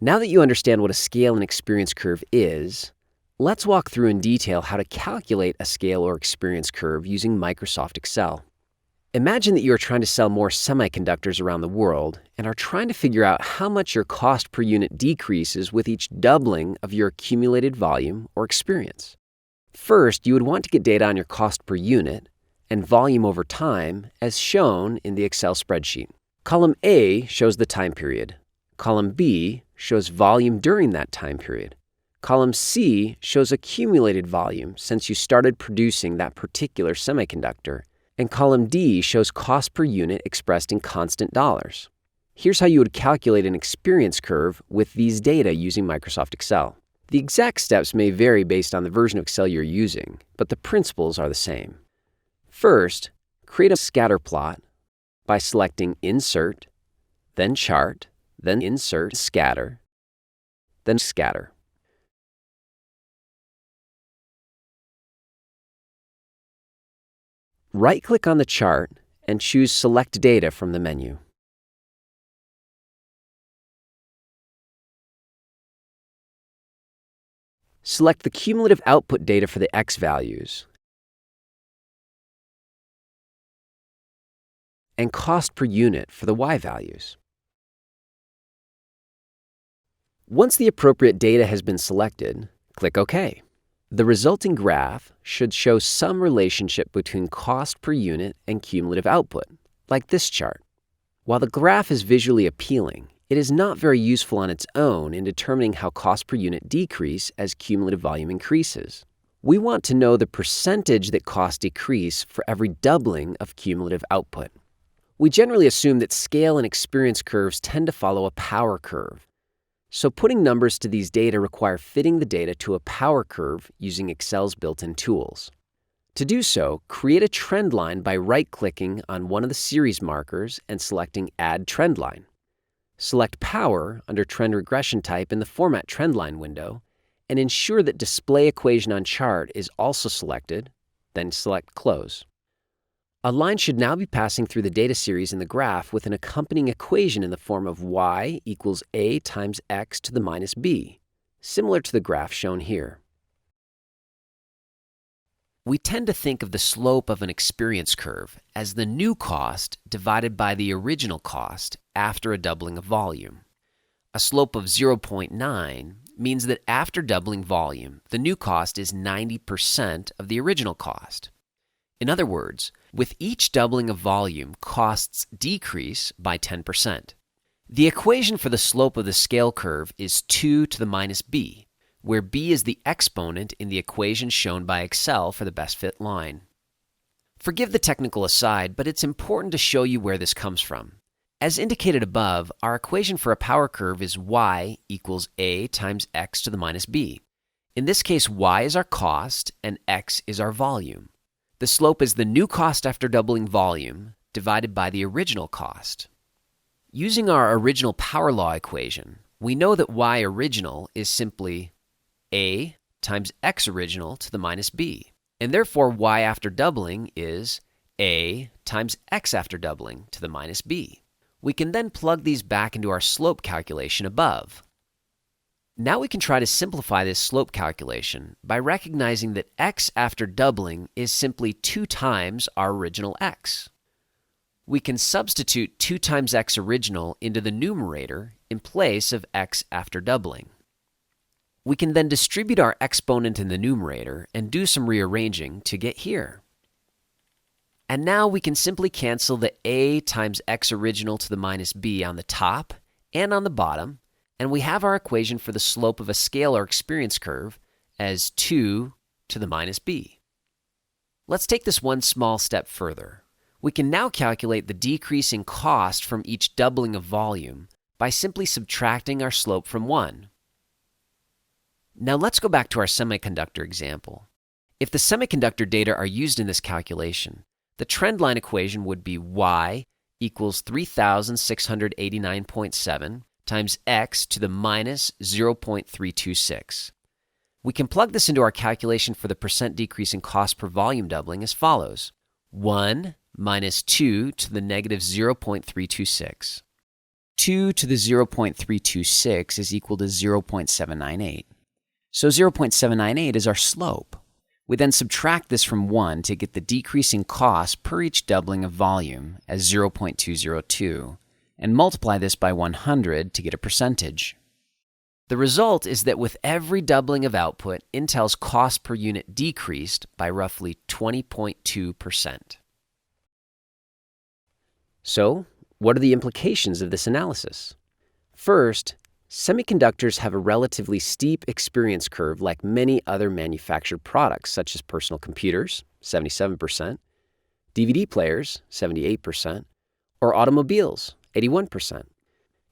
Now that you understand what a scale and experience curve is, let's walk through in detail how to calculate a scale or experience curve using Microsoft Excel. Imagine that you are trying to sell more semiconductors around the world and are trying to figure out how much your cost per unit decreases with each doubling of your accumulated volume or experience. First, you would want to get data on your cost per unit and volume over time as shown in the Excel spreadsheet. Column A shows the time period. Column B shows volume during that time period. Column C shows accumulated volume since you started producing that particular semiconductor. And column D shows cost per unit expressed in constant dollars. Here's how you would calculate an experience curve with these data using Microsoft Excel. The exact steps may vary based on the version of Excel you're using, but the principles are the same. First, create a scatter plot by selecting Insert, then Chart, then Insert Scatter, then Scatter. Right-click on the chart and choose Select Data from the menu. Select the cumulative output data for the X values and cost per unit for the Y values. Once the appropriate data has been selected, click OK. The resulting graph should show some relationship between cost per unit and cumulative output, like this chart. While the graph is visually appealing, it is not very useful on its own in determining how cost per unit decrease as cumulative volume increases. We want to know the percentage that costs decrease for every doubling of cumulative output. We generally assume that scale and experience curves tend to follow a power curve. So putting numbers to these data require fitting the data to a power curve using Excel's built-in tools. To do so, create a trend line by right-clicking on one of the series markers and selecting Add Trend Line. Select Power under Trend Regression Type in the Format Trend Line window, and ensure that Display Equation on Chart is also selected, then select Close. A line should now be passing through the data series in the graph with an accompanying equation in the form of y equals a times x to the minus b, similar to the graph shown here. We tend to think of the slope of an experience curve as the new cost divided by the original cost after a doubling of volume. A slope of 0.9 means that after doubling volume, the new cost is 90% of the original cost. In other words, with each doubling of volume, costs decrease by 10%. The equation for the slope of the scale curve is 2 to the minus b, where b is the exponent in the equation shown by Excel for the best fit line. Forgive the technical aside, but it's important to show you where this comes from. As indicated above, our equation for a power curve is y equals a times x to the minus b. In this case, y is our cost and x is our volume. The slope is the new cost after doubling volume divided by the original cost. Using our original power law equation, we know that y original is simply a times x original to the minus b, and therefore y after doubling is a times x after doubling to the minus b. We can then plug these back into our slope calculation above. Now we can try to simplify this slope calculation by recognizing that x after doubling is simply 2 times our original x. We can substitute 2 times x original into the numerator in place of x after doubling. We can then distribute our exponent in the numerator and do some rearranging to get here. And now we can simply cancel the a times x original to the minus b on the top and on the bottom, and we have our equation for the slope of a scale or experience curve as 2 to the minus b. Let's take this one small step further. We can now calculate the decrease in cost from each doubling of volume by simply subtracting our slope from 1. Now let's go back to our semiconductor example. If the semiconductor data are used in this calculation, the trend line equation would be y equals 3,689.7 times x to the minus 0.326. We can plug this into our calculation for the percent decrease in cost per volume doubling as follows: 1 minus 2 to the negative 0.326. 2 to the 0.326 is equal to 0.798. So 0.798 is our slope. We then subtract this from 1 to get the decreasing cost per each doubling of volume as 0.202, and multiply this by 100 to get a percentage. The result is that with every doubling of output, Intel's cost per unit decreased by roughly 20.2%. So, what are the implications of this analysis? First, semiconductors have a relatively steep experience curve like many other manufactured products, such as personal computers, 77%, DVD players, 78%, or automobiles, 81%.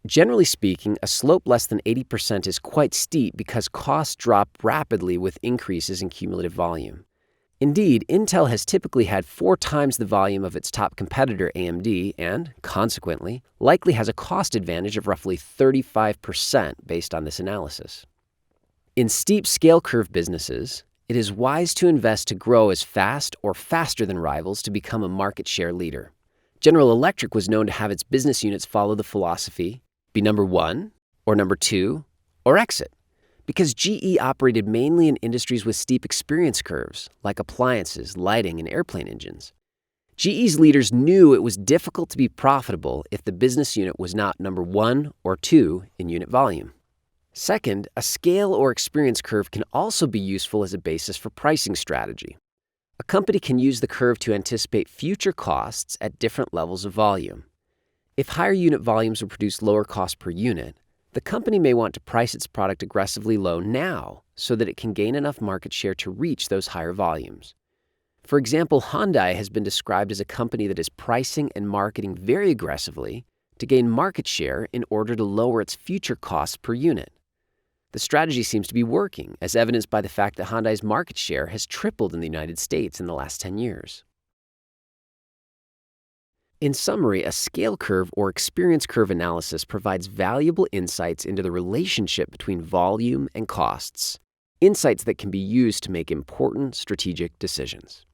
Generally speaking, a slope less than 80% is quite steep because costs drop rapidly with increases in cumulative volume. Indeed, Intel has typically had 4 times the volume of its top competitor AMD and, consequently, likely has a cost advantage of roughly 35% based on this analysis. In steep scale curve businesses, it is wise to invest to grow as fast or faster than rivals to become a market share leader. General Electric was known to have its business units follow the philosophy, be number 1, or number 2, or exit. Because GE operated mainly in industries with steep experience curves, like appliances, lighting, and airplane engines. GE's leaders knew it was difficult to be profitable if the business unit was not number 1 or 2 in unit volume. Second, a scale or experience curve can also be useful as a basis for pricing strategy. A company can use the curve to anticipate future costs at different levels of volume. If higher unit volumes will produce lower cost per unit, the company may want to price its product aggressively low now so that it can gain enough market share to reach those higher volumes. For example, Hyundai has been described as a company that is pricing and marketing very aggressively to gain market share in order to lower its future costs per unit. The strategy seems to be working, as evidenced by the fact that Hyundai's market share has tripled in the United States in the last 10 years. In summary, a scale curve or experience curve analysis provides valuable insights into the relationship between volume and costs, insights that can be used to make important strategic decisions.